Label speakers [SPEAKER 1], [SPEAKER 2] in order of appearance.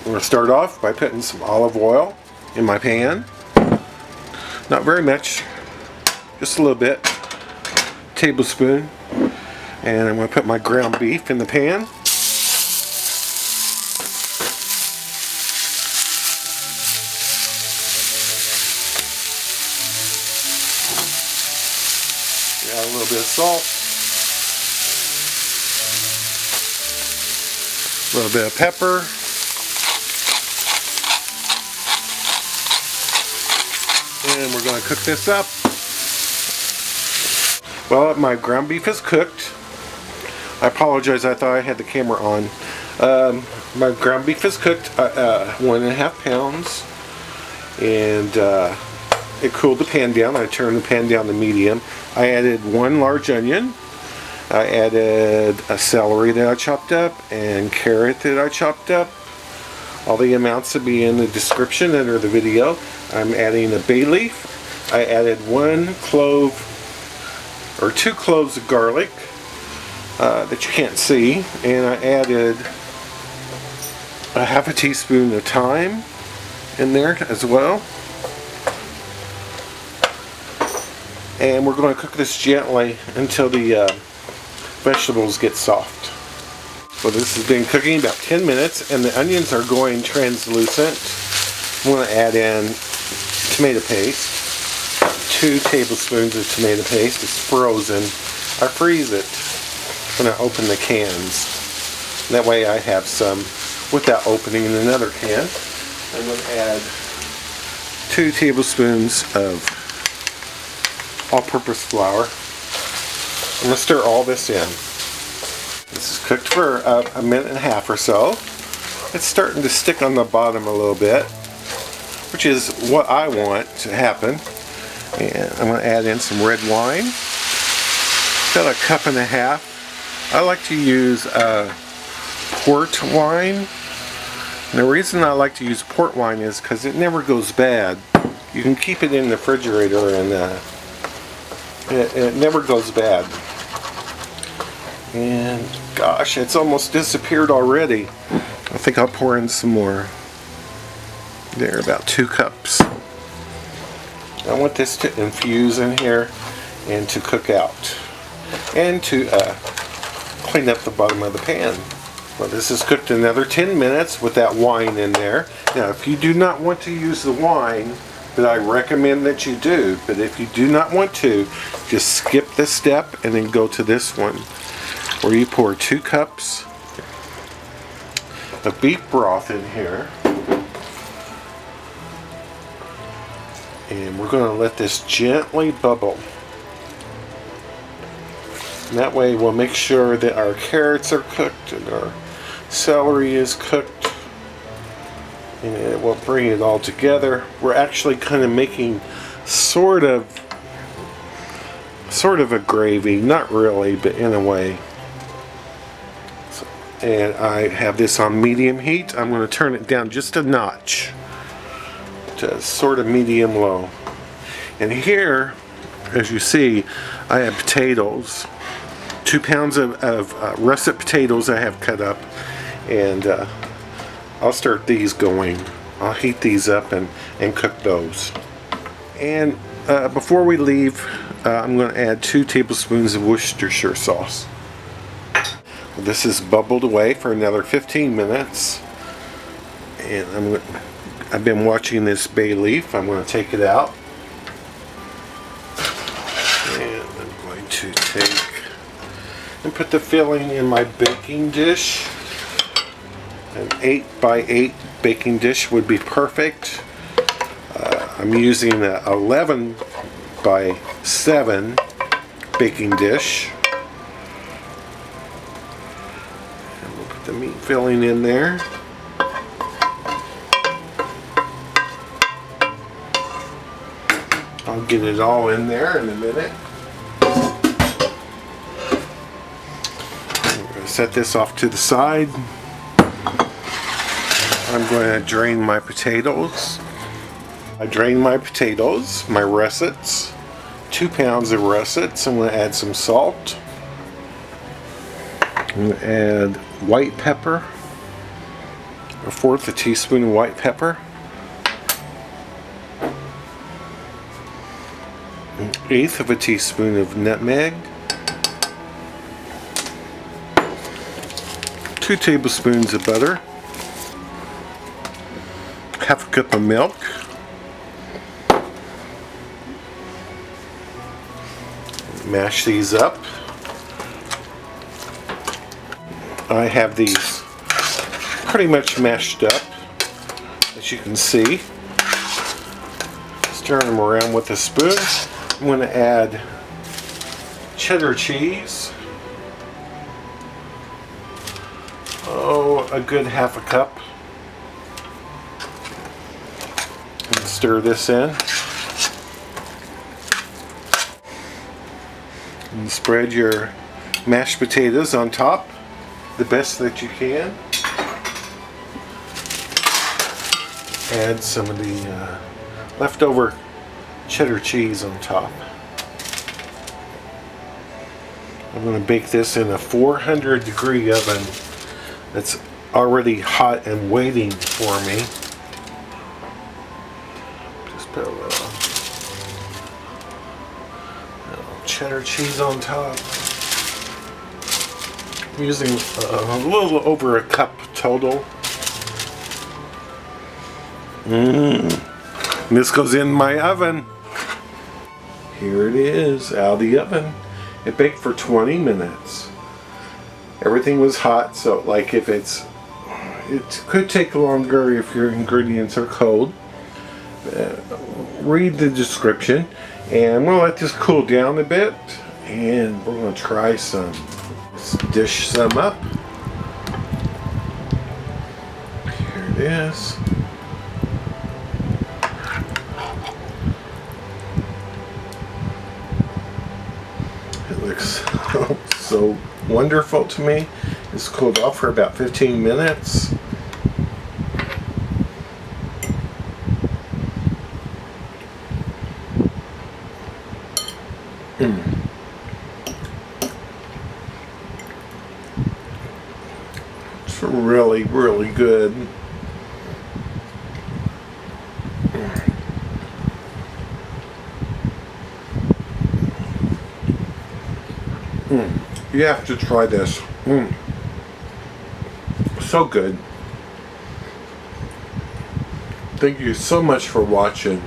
[SPEAKER 1] I'm going to start off by putting some olive oil in my pan. Not very much, just a little bit. Tablespoon. And I'm going to put my ground beef in the pan. Add a little bit of salt. A little bit of pepper. And we're going to cook this up. Well, my ground beef is cooked. I apologize, I thought I had the camera on. My ground beef is cooked, 1.5 pounds. And it cooled the pan down. I turned the pan down to medium. I added 1 large onion. I added a celery that I chopped up and carrot that I chopped up. All the amounts will be in the description under the video. I'm adding a bay leaf. I added 1 clove or 2 cloves of garlic that you can't see, and I added a half a teaspoon of thyme in there as well. And we're going to cook this gently until the vegetables get soft. So this has been cooking about 10 minutes and the onions are going translucent. I'm going to add in tomato paste. 2 tablespoons of tomato paste. It's frozen. I freeze it when I open the cans. That way I have some without opening in another can. I'm going to add 2 tablespoons of all-purpose flour. I'm going to stir all this in. This is cooked for a minute and a half or so. It's starting to stick on the bottom a little bit, which is what I want to happen. And I'm going to add in some red wine. About 1.5 cups. I like to use port wine. And the reason I like to use port wine is because it never goes bad. You can keep it in the refrigerator and it never goes bad. And gosh, it's almost disappeared already. I think I'll pour in some more. There, about 2 cups. I want this to infuse in here and to cook out. And to clean up the bottom of the pan. Well, this is cooked another 10 minutes with that wine in there. Now, if you do not want to use the wine, but I recommend that you do, but if you do not want to, just skip this step and then go to this one, where you pour 2 cups of beef broth in here. And we're going to let this gently bubble. And that way we'll make sure that our carrots are cooked and our celery is cooked. And it will bring it all together. We're actually kind of making sort of a gravy. Not really, but in a way. So, and I have this on medium heat. I'm going to turn it down just a notch to sort of medium low. And here, as you see, I have potatoes. 2 pounds of russet potatoes I have cut up, and I'll start these going. I'll heat these up and cook those. And before we leave, I'm going to add 2 tablespoons of Worcestershire sauce. This is bubbled away for another 15 minutes, and I've been watching this bay leaf. I'm going to take it out, and I'm going to take and put the filling in my baking dish. An 8x8 baking dish would be perfect. I'm using an 11x7 baking dish. And we'll put the meat filling in there. I'll get it all in there in a minute. I'm going to set this off to the side. I'm going to drain my potatoes. I drained my potatoes, my russets, 2 pounds of russets. I'm going to add some salt. I'm going to add white pepper, 1/4 teaspoon of white pepper, 1/8 teaspoon of nutmeg, 2 tablespoons of butter, 1/2 cup of milk, mash these up. I have these pretty much mashed up, as you can see. Stir them around with a spoon. I'm going to add cheddar cheese. Oh, a good 1/2 cup. And stir this in. And spread your mashed potatoes on top the best that you can. Add some of the leftover cheddar cheese on top. I'm going to bake this in a 400-degree oven that's already hot and waiting for me. Just put a little cheddar cheese on top. I'm using a little over a cup total. This goes in my oven. Here it is, out of the oven. It baked for 20 minutes. Everything was hot, so like if it could take longer if your ingredients are cold. Read the description, and we'll let this cool down a bit, and we're going to try some. Let's dish some up. Here it is. It looks so wonderful to me. It's cooled off for about 15 minutes. It's really, really good. You have to try this. So good. Thank you so much for watching.